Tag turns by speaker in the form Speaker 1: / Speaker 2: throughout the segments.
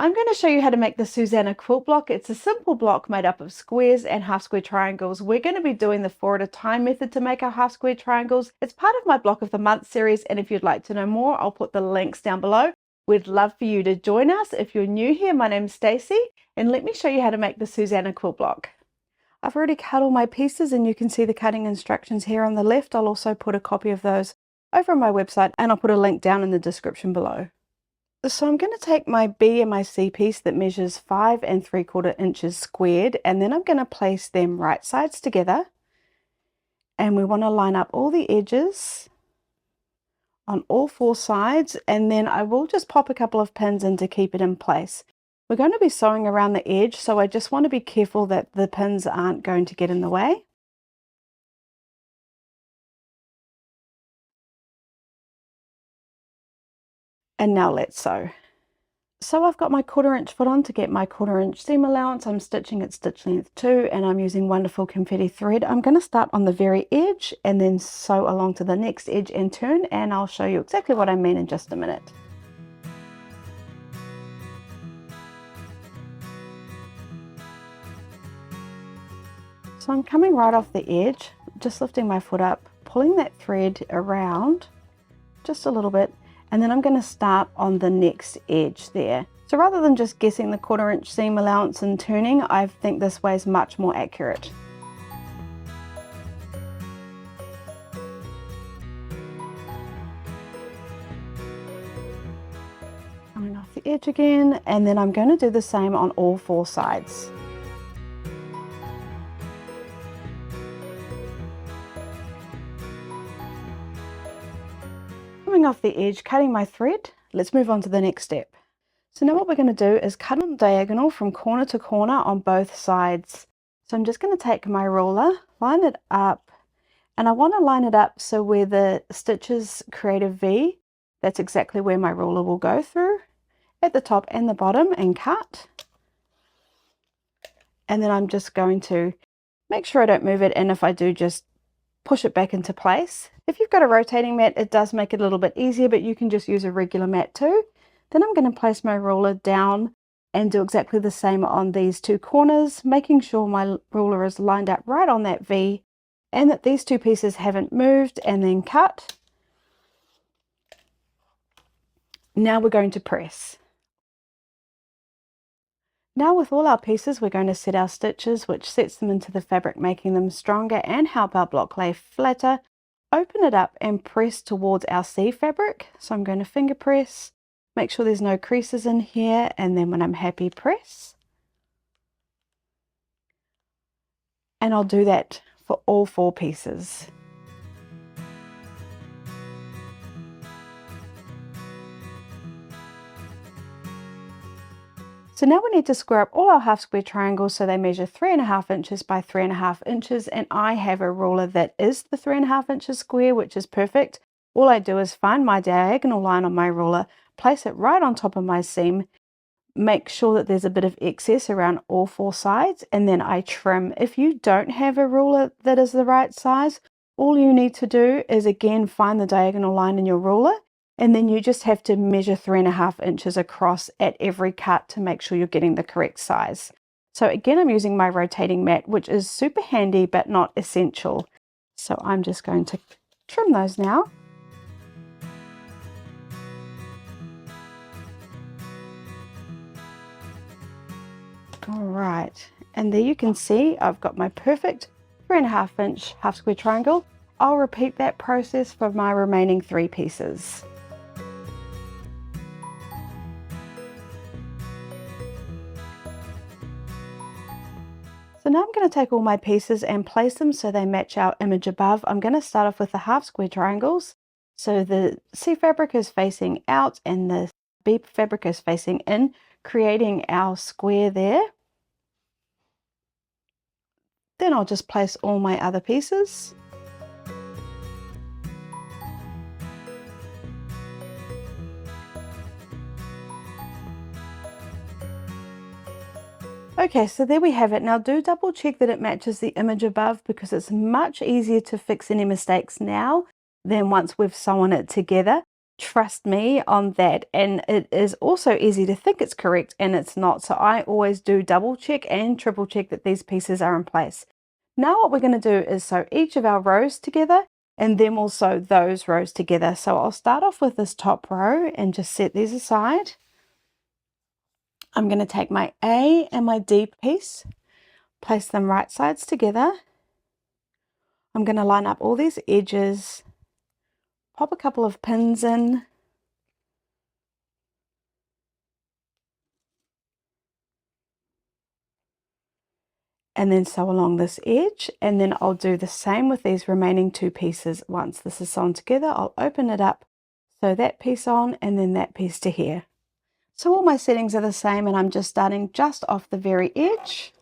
Speaker 1: I'm going to show you how to make the Susannah Quilt Block. It's a simple block made up of squares and half square triangles. We're going to be doing the 4 at a time method to make our half square triangles. It's part of my Block of the Month series, and if you'd like to know more, I'll put the links down below. We'd love for you to join us. If you're new here, my name's Stacey, and let me show you how to make the Susannah Quilt Block. I've already cut all my pieces, and you can see the cutting instructions here on the left. I'll also put a copy of those over on my website, and I'll put a link down in the description below. So I'm going to take my B and my C piece that measures 5 3/4 inches squared, and then I'm going to place them right sides together, and we want to line up all the edges on all 4 sides, and then I will just pop a couple of pins in to keep it in place. We're going to be sewing around the edge, so I just want to be careful that the pins aren't going to get in the way. And now let's sew. So I've got my 1/4 inch foot on to get my 1/4 inch seam allowance. I'm stitching at stitch length 2, and I'm using wonderful confetti thread. I'm going to start on the very edge and then sew along to the next edge and turn, and I'll show you exactly what I mean in just a minute. So I'm coming right off the edge, just lifting my foot up, pulling that thread around just a little bit, and then I'm going to start on the next edge there. So rather than just guessing the 1/4 inch seam allowance and turning, I think this way is much more accurate. Coming off the edge again, and then I'm going to do the same on all 4 sides. Coming off the edge, cutting my thread, let's move on to the next step. So now what we're going to do is cut on the diagonal from corner to corner on both sides. So I'm just going to take my ruler, line it up, and I want to line it up so where the stitches create a V, that's exactly where my ruler will go through, at the top and the bottom, and cut. And then I'm just going to make sure I don't move it, and if I do, just push it back into place. If you've got a rotating mat, it does make it a little bit easier, but you can just use a regular mat too. Then I'm going to place my ruler down and do exactly the same on these 2 corners, making sure my ruler is lined up right on that V and that these 2 pieces haven't moved, and then cut. Now we're going to press. Now with all our pieces, we're going to set our stitches, which sets them into the fabric, making them stronger and help our block lay flatter. Open it up and press towards our C fabric. So I'm going to finger press, make sure there's no creases in here, and then when I'm happy, press. And I'll do that for all 4 pieces. So now we need to square up all our half square triangles so they measure 3.5 inches by 3.5 inches, and I have a ruler that is the 3.5 inches square, which is perfect. All I do is find my diagonal line on my ruler, place it right on top of my seam, make sure that there's a bit of excess around all 4 sides, and then I trim. If you don't have a ruler that is the right size, all you need to do is again find the diagonal line in your ruler, and then you just have to measure 3.5 inches across at every cut to make sure you're getting the correct size. So again, I'm using my rotating mat, which is super handy but not essential. So I'm just going to trim those now. All right, and there you can see I've got my perfect 3.5 inch half square triangle. I'll repeat that process for my remaining 3 pieces. So now I'm going to take all my pieces and place them so they match our image above. I'm going to start off with the half square triangles. So the C fabric is facing out and the B fabric is facing in, creating our square there. Then I'll just place all my other pieces. Okay, so there we have it. Now do double check that it matches the image above, because it's much easier to fix any mistakes now than once we've sewn it together. Trust me on that, and it is also easy to think it's correct and it's not, so I always do double check and triple check that these pieces are in place. Now what we're going to do is sew each of our rows together, and then we'll sew those rows together. So I'll start off with this top row and just set these aside. I'm going to take my A and my D piece, place them right sides together. I'm going to line up all these edges, pop a couple of pins in, and then sew along this edge, and then I'll do the same with these remaining two pieces. Once this is sewn together, I'll open it up, sew that piece on, and then that piece to here. So all my settings are the same, and I'm just starting just off the very edge,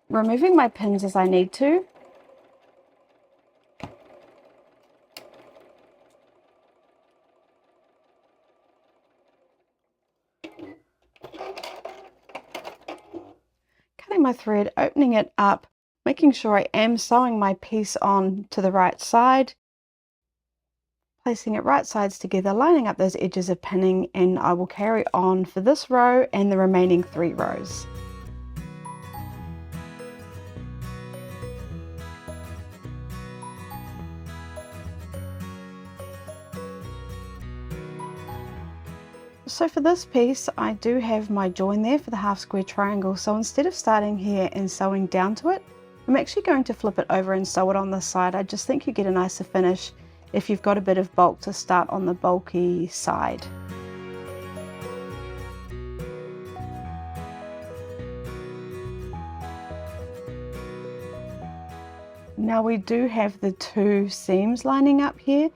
Speaker 1: removing my pins as I need to. Cutting my thread, opening it up, making sure I am sewing my piece on to the right side, placing it right sides together, lining up those edges of pinning, and I will carry on for this row and the remaining 3 rows. So for this piece, I do have my join there for the half square triangle, so instead of starting here and sewing down to it, I'm actually going to flip it over and sew it on this side. I just think you get a nicer finish if you've got a bit of bulk to start on the bulky side. Now we do have the 2 seams lining up here.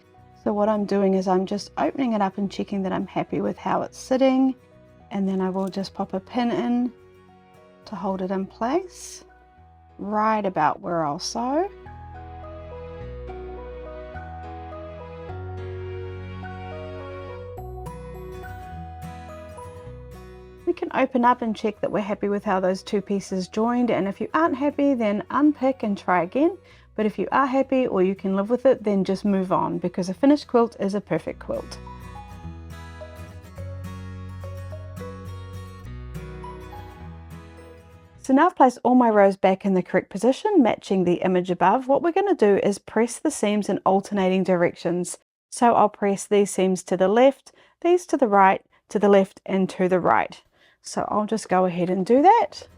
Speaker 1: So what I'm doing is I'm just opening it up and checking that I'm happy with how it's sitting, and then I will just pop a pin in to hold it in place right about where I'll sew. We can open up and check that we're happy with how those 2 pieces joined, and if you aren't happy, then unpick and try again. But if you are happy or you can live with it, then just move on, because a finished quilt is a perfect quilt. So now I've placed all my rows back in the correct position, matching the image above. What we're going to do is press the seams in alternating directions. So I'll press these seams to the left, these to the right, to the left, and to the right. So I'll just go ahead and do that.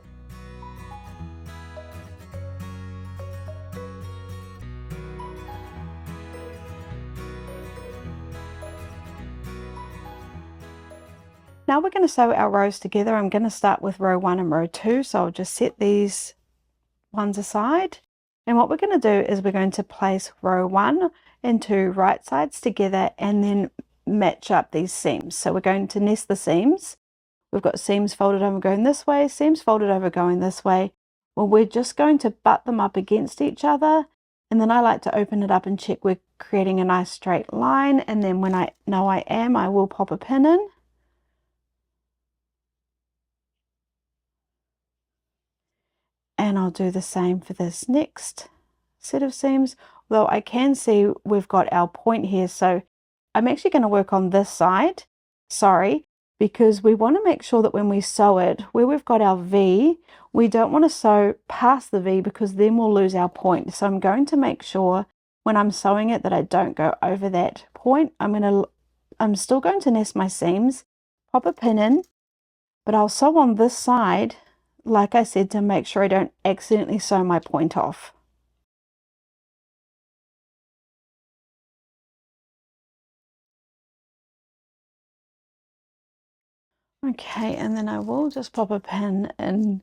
Speaker 1: Now we're going to sew our rows together. I'm going to start with row 1 and row 2, so I'll just set these ones aside. And what we're going to do is we're going to place row 1 and 2 right sides together and then match up these seams. So we're going to nest the seams. We've got seams folded over going this way, seams folded over going this way. Well, we're just going to butt them up against each other, and then I like to open it up and check we're creating a nice straight line, and then when I know I am, I will pop a pin in. And I'll do the same for this next set of seams, although I can see we've got our point here, so I'm actually going to work on this side, because we want to make sure that when we sew it, where we've got our V, we don't want to sew past the V because then we'll lose our point. So I'm going to make sure when I'm sewing it that I don't go over that point. I'm still going to nest my seams, pop a pin in, but I'll sew on this side, like I said, to make sure I don't accidentally sew my point off. Okay, and then I will just pop a pin in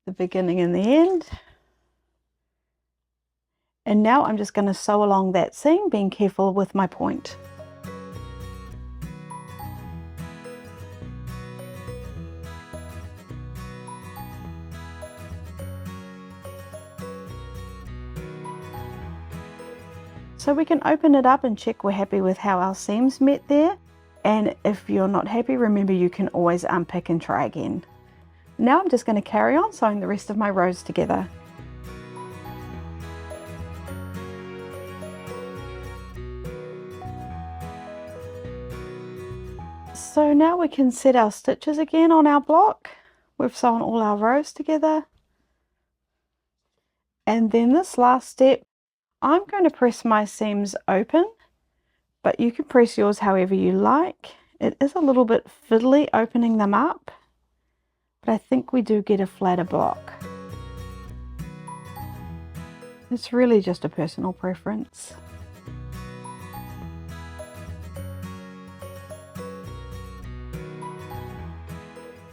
Speaker 1: the beginning and the end. And now I'm just going to sew along that seam, being careful with my point. So we can open it up and check we're happy with how our seams met there. And if you're not happy, remember you can always unpick and try again. Now I'm just going to carry on sewing the rest of my rows together. So now we can set our stitches again on our block. We've sewn all our rows together. And then this last step, I'm going to press my seams open, but you can press yours however you like. It is a little bit fiddly opening them up, but I think we do get a flatter block. It's really just a personal preference.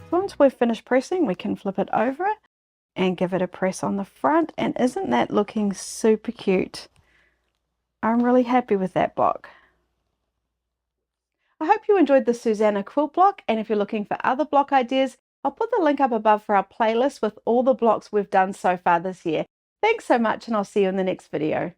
Speaker 1: Once we've finished pressing, we can flip it over and give it a press on the front, and isn't that looking super cute? I'm really happy with that block. I hope you enjoyed the Susannah Quilt block, and if you're looking for other block ideas, I'll put the link up above for our playlist with all the blocks we've done so far this year. Thanks so much, and I'll see you in the next video.